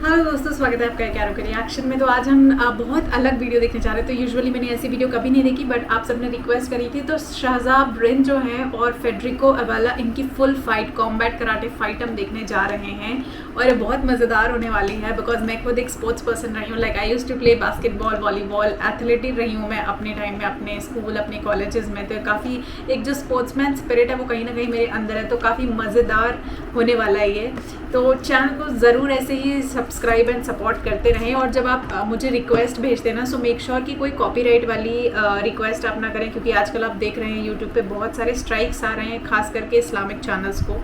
Hello दोस्तों, स्वागत है आपका 𝐄𝐦𝐚𝐢𝐥 रिएक्शन में। तो आज हम बहुत अलग वीडियो देखने जा रहे हैं। तो यूजुअली मैंने ऐसी वीडियो कभी नहीं देखी, बट आप सबने रिक्वेस्ट करी थी। तो शाहज़ाब रिंध जो हैं और फेडरिको अवेला, इनकी full fight, combat karate fight हम देखने जा रहे हैं और ये बहुत मज़ेदार होने वाली है। बिकॉज मैं खुद एक स्पोर्ट्स पर्सन रही हूँ। Like I use to play basketball, volleyball, athlete रही हूँ मैं अपने टाइम में, अपने स्कूल, अपने कॉलेजेस में। तो काफ़ी एक जो स्पोर्ट्समैन स्पिरिट है वो कहीं ना कहीं मेरे अंदर है। तो काफ़ी मज़ेदार होने वाला है ये। तो चैनल को ज़रूर ऐसे ही सब्सक्राइब एंड सपोर्ट करते रहें। और जब आप मुझे रिक्वेस्ट भेजते हैं ना, सो मेक श्योर कि कोई कॉपीराइट वाली रिक्वेस्ट आप ना करें, क्योंकि आजकल आप देख रहे हैं यूट्यूब पे बहुत सारे स्ट्राइक्स आ रहे हैं, खास करके इस्लामिक चैनल्स को,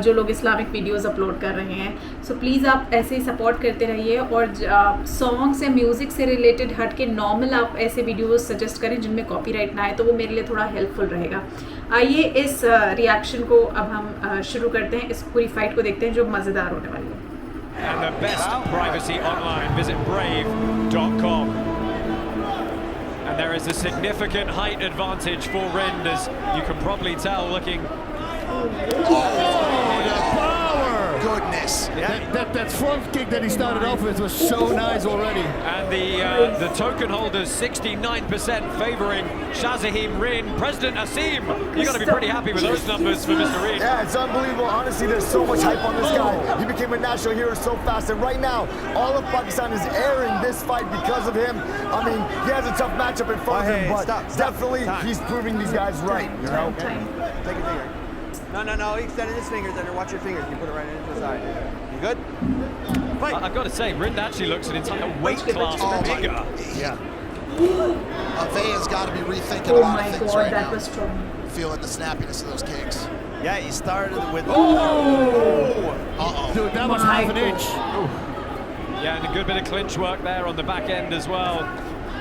जो लोग इस्लामिक वीडियोस अपलोड कर रहे हैं। सो प्लीज़ आप ऐसे ही सपोर्ट करते रहिए। और सॉन्ग से, म्यूज़िक से रिलेटेड हट के नॉर्मल आप ऐसे वीडियोस सजेस्ट करें जिनमें कॉपीराइट ना आए, तो वो मेरे लिए थोड़ा हेल्पफुल रहेगा। आइए इस रिएक्शन को अब हम शुरू करते हैं। इस पूरी फाइट को देखते हैं जो मज़ेदार होने वाली है। And the best privacy online, visit brave.com. And there is a significant height advantage for Rindh, as you can probably tell looking. Oh, the power! Goodness. Yeah. That front kick that he started off with was so nice already. And the token holders 69% favouring Shahzaib Rindh. President Asim, you're going to be pretty happy with those numbers for Mr. Rindh. Yeah, it's unbelievable. Honestly, there's so much hype on this guy. He became a national hero so fast, and right now, all of Pakistan is airing this fight because of him. I mean, he has a tough matchup in front of him, but definitely he's proving these guys right. You know? Take a finger. No. He extended his fingers under. Watch your fingers. You put it right into the side. You good? Fight. I've got to say, Rindh actually looks an entire weight class bigger. Yeah. Avella's got to be rethinking a lot of things right that now. was strong. Feeling the snappiness of those kicks. Yeah, he started with. Dude, that was half an inch. Yeah, and a good bit of clinch work there on the back end as well.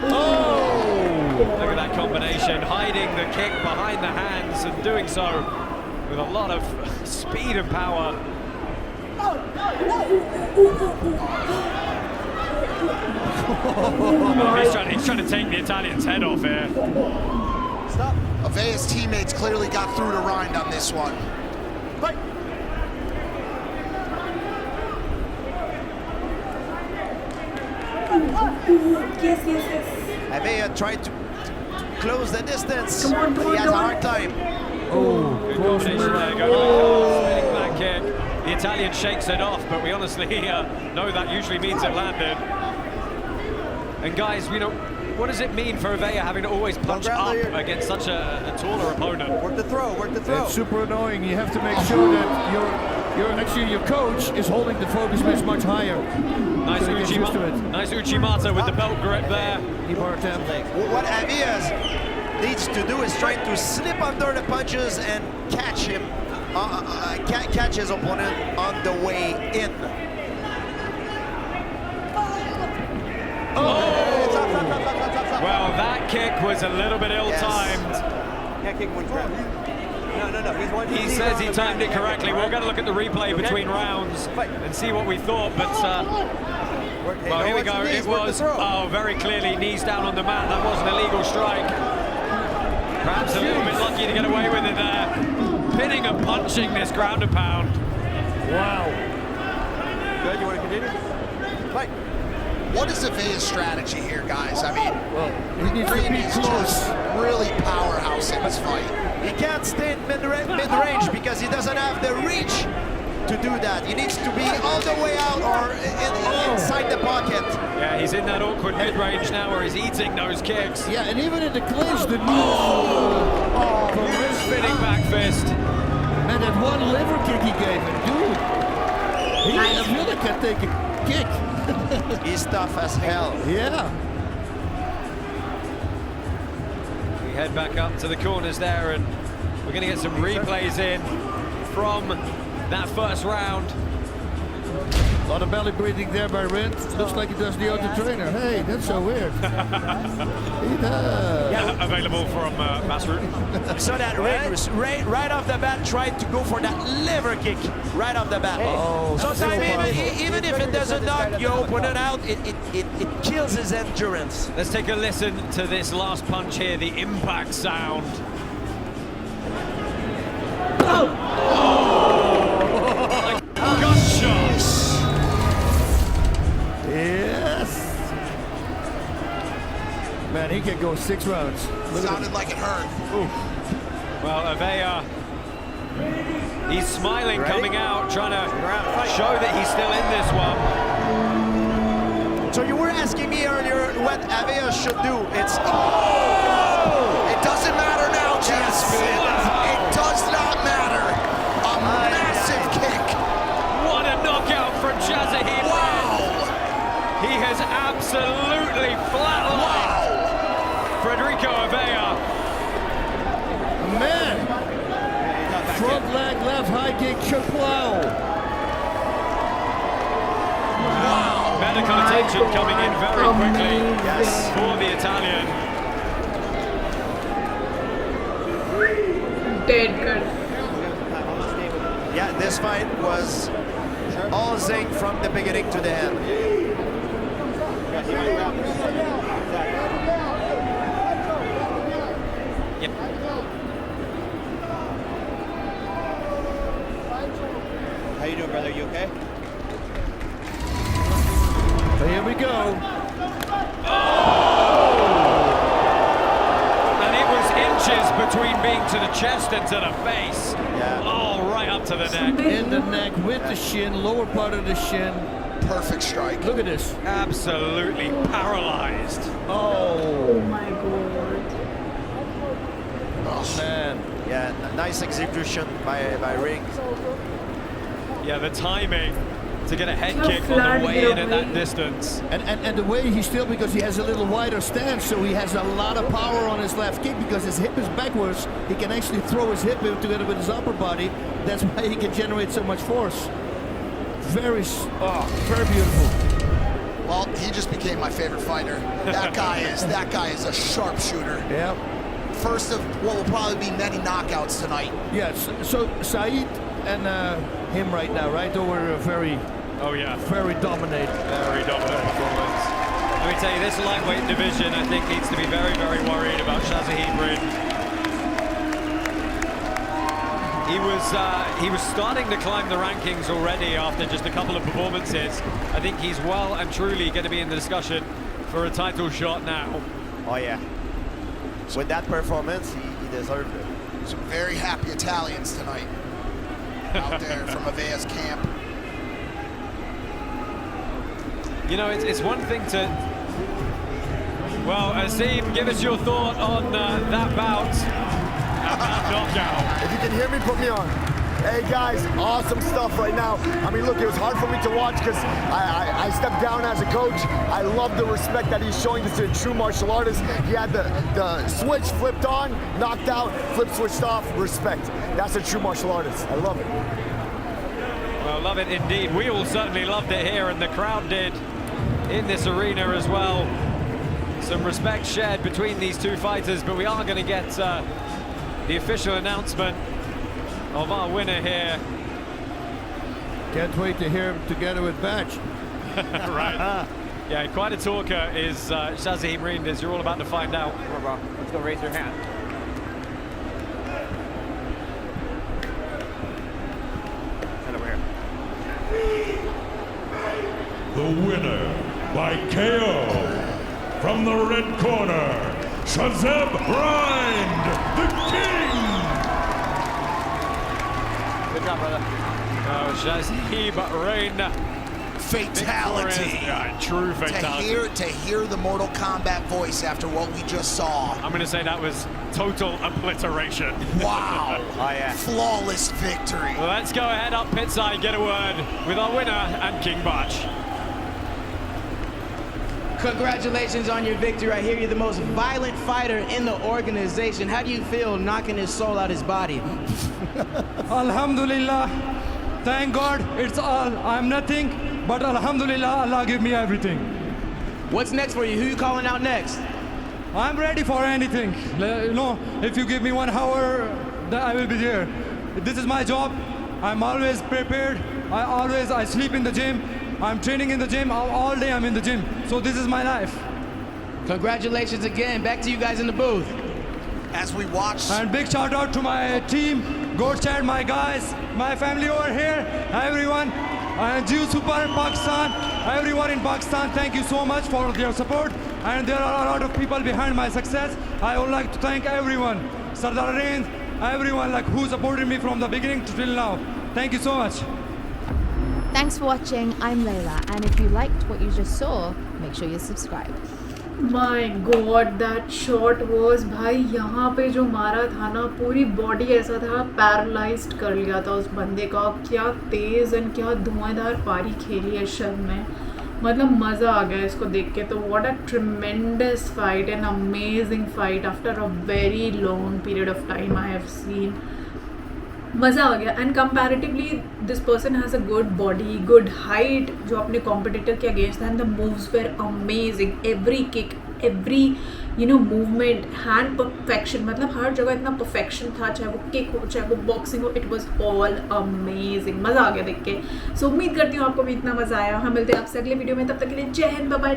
Look at that combination, hiding the kick behind the hands and doing so with a lot of speed and power. He's trying to take the Italian's head off here. Stop. Avella's teammates clearly got through to Rindh on this one. Fight. Yes. Avella tried to close the distance. Come on, he has a hard time. Good combination there, spinning back kick. The Italian shakes it off, but we honestly know that usually means it landed. And guys, you know, what does it mean for Avella having to always punch up against such a taller opponent? Work the throw. It's super annoying. You have to make sure that your coach is holding the focus much higher. Nice Uchimata with the belt grip there. What Avella needs to do is try to slip under the punches and catch him, catch his opponent on the way in. Stop. Well, that kick was a little bit ill-timed. Can't kick one grab. No. He says he timed it correctly. We're going to look at the replay between rounds and see what we thought, but well, here we go. It was very clearly knees down on the mat. That was an illegal strike. Perhaps a little bit lucky to get away with it there. Pinning and punching this ground and pound. Wow. Good. You want to continue? Fight. What is Avella's strategy here, guys? I mean, He needs to be is close. just really powerhouse in this fight. He can't stay in mid-range because he doesn't have the reach to do that. He needs to be all the way out or inside the pocket. Yeah, he's in that awkward mid-range now where he's eating those kicks. Yeah, and even in the clinch, the knee. Spinning back fist. Man, that one liver kick he gave him, dude. He really can take a kick. He's tough as hell. Yeah. We head back up to the corners there, and we're going to get some replays in from that first round. A lot of belly breathing there by Rindh. Looks like he does the auto trainer. Hey, that's so weird. He does. Yeah, available from Masroor. You saw that right off the bat, tried to go for that liver kick right off the bat. Sometimes even if it doesn't knock your opponent out, it kills his endurance. Let's take a listen to this last punch here, the impact sound. Gunshot! Man, he could go 6 rounds. Sounded like it hurt. Ooh. Well, Avella, he's smiling coming out, trying to show that he's still in this one. So you were asking me earlier what Avella should do. It's it doesn't matter now, Chas. It does not matter. A massive kick. What a knockout from Shahzaib. Wow. He has absolutely flatlined Federico Avella. Man! Front leg left high kick, 𝐤𝐦𝐚𝐢𝐥. Wow. Medical attention coming in very quickly for the Italian. Dead good. Yeah, this fight was all zinc from the beginning to the end. Yep. How you doing, brother? You okay? Here we go. And it was inches between being to the chest and to the face. Yeah. Oh, right up to the neck. In the neck with the shin, lower part of the shin. Perfect strike. Look at this. Absolutely paralyzed. Oh, My God. man. Yeah, nice execution by Rindh. Yeah, the timing to get a head How kick flat on the way in at away. that distance. And the way he's still, because he has a little wider stance, so he has a lot of power on his left kick because his hip is backwards. He can actually throw his hip in together with his upper body. That's why he can generate so much force. Very beautiful. Well, he just became my favorite fighter. That guy is a sharpshooter. Yeah. First of what will probably be many knockouts tonight. Yes. So Saeed and him right now, right? They were very dominant. Very dominant performance. Let me tell you, this lightweight division, I think, needs to be very, very worried about Shahzaib Rindh. He was starting to climb the rankings already after just a couple of performances. I think he's well and truly going to be in the discussion for a title shot now. Oh yeah. With that performance, he deserved it. Some very happy Italians tonight out there from Avella's camp. You know, it's one thing to... Well, Azim, give us your thought on that bout. That knockout. If you can hear me, put me on. Hey guys, awesome stuff right now. I mean, look, it was hard for me to watch because I stepped down as a coach. I love the respect that he's showing to a true martial artist. He had the switch flipped on, knocked out, flip switched off, respect. That's a true martial artist. I love it. Well, love it indeed. We all certainly loved it here, and the crowd did in this arena as well. Some respect shared between these two fighters, but we are going to get the official announcement of our winner here. Can't wait to hear him together with Batch. Right. Yeah, quite a talker is Shahzaib Rindh, as you're all about to find out. Come on, bro. Let's go raise your hand. Stand over here. The winner by KO from the red corner, Shahzaib Rindh, the King. Good job, brother. Shahzaib Rindh. Fatality. Yeah, true fatality. To hear the Mortal Kombat voice after what we just saw. I'm going to say that was total obliteration. Wow. Oh yeah. Flawless victory. Well, let's go ahead up pit side, get a word with our winner and King Batch. Congratulations on your victory. I hear you're the most violent fighter in the organization. How do you feel knocking his soul out his body? Alhamdulillah. Thank God, it's all. I'm nothing, but Alhamdulillah, Allah give me everything. What's next for you? Who you calling out next? I'm ready for anything. You know, if you give me 1 hour, I will be there. This is my job. I'm always prepared. I sleep in the gym. I'm training in the gym. All day I'm in the gym. So this is my life. Congratulations again. Back to you guys in the booth. As we watch. And big shout out to my team, Goat Chat, my guys, my family over here, everyone, and Jew Super Pakistan, Everyone in Pakistan, thank you so much for their support. And there are a lot of people behind my success. I would like to thank everyone, Sardar Rindh, everyone like who supported me from the beginning till now. Thank you so much. Thanks for watching. I'm Layla, and if you liked what you just saw, make sure you subscribe. My God, that shot was, भाई यहाँ पे जो मारा था ना, पूरी body ऐसा था पैरालाइज्ड कर लिया था उस बंदे का। क्या तेज़ एंड क्या धुआंधार पारी खेली है शर्म में, मतलब मज़ा आ गया इसको देख के। तो what a tremendous fight and amazing fight after a very long period of time I have seen. मज़ा आ गया। And comparatively this person has a good body, good height जो अपने कॉम्पिटिटर के अगेंस्ट था। And the moves were amazing, every kick, every movement, hand perfection, मतलब हर जगह इतना परफेक्शन था, चाहे वो किक हो चाहे वो बॉक्सिंग हो, इट वॉज ऑल अमेजिंग। मज़ा आ गया देख के। सो उम्मीद करती हूँ आपको भी इतना मज़ा आया। हम मिलते हैं आपसे अगले वीडियो में, तब तक के लिए जय हिंद, बाय बाय।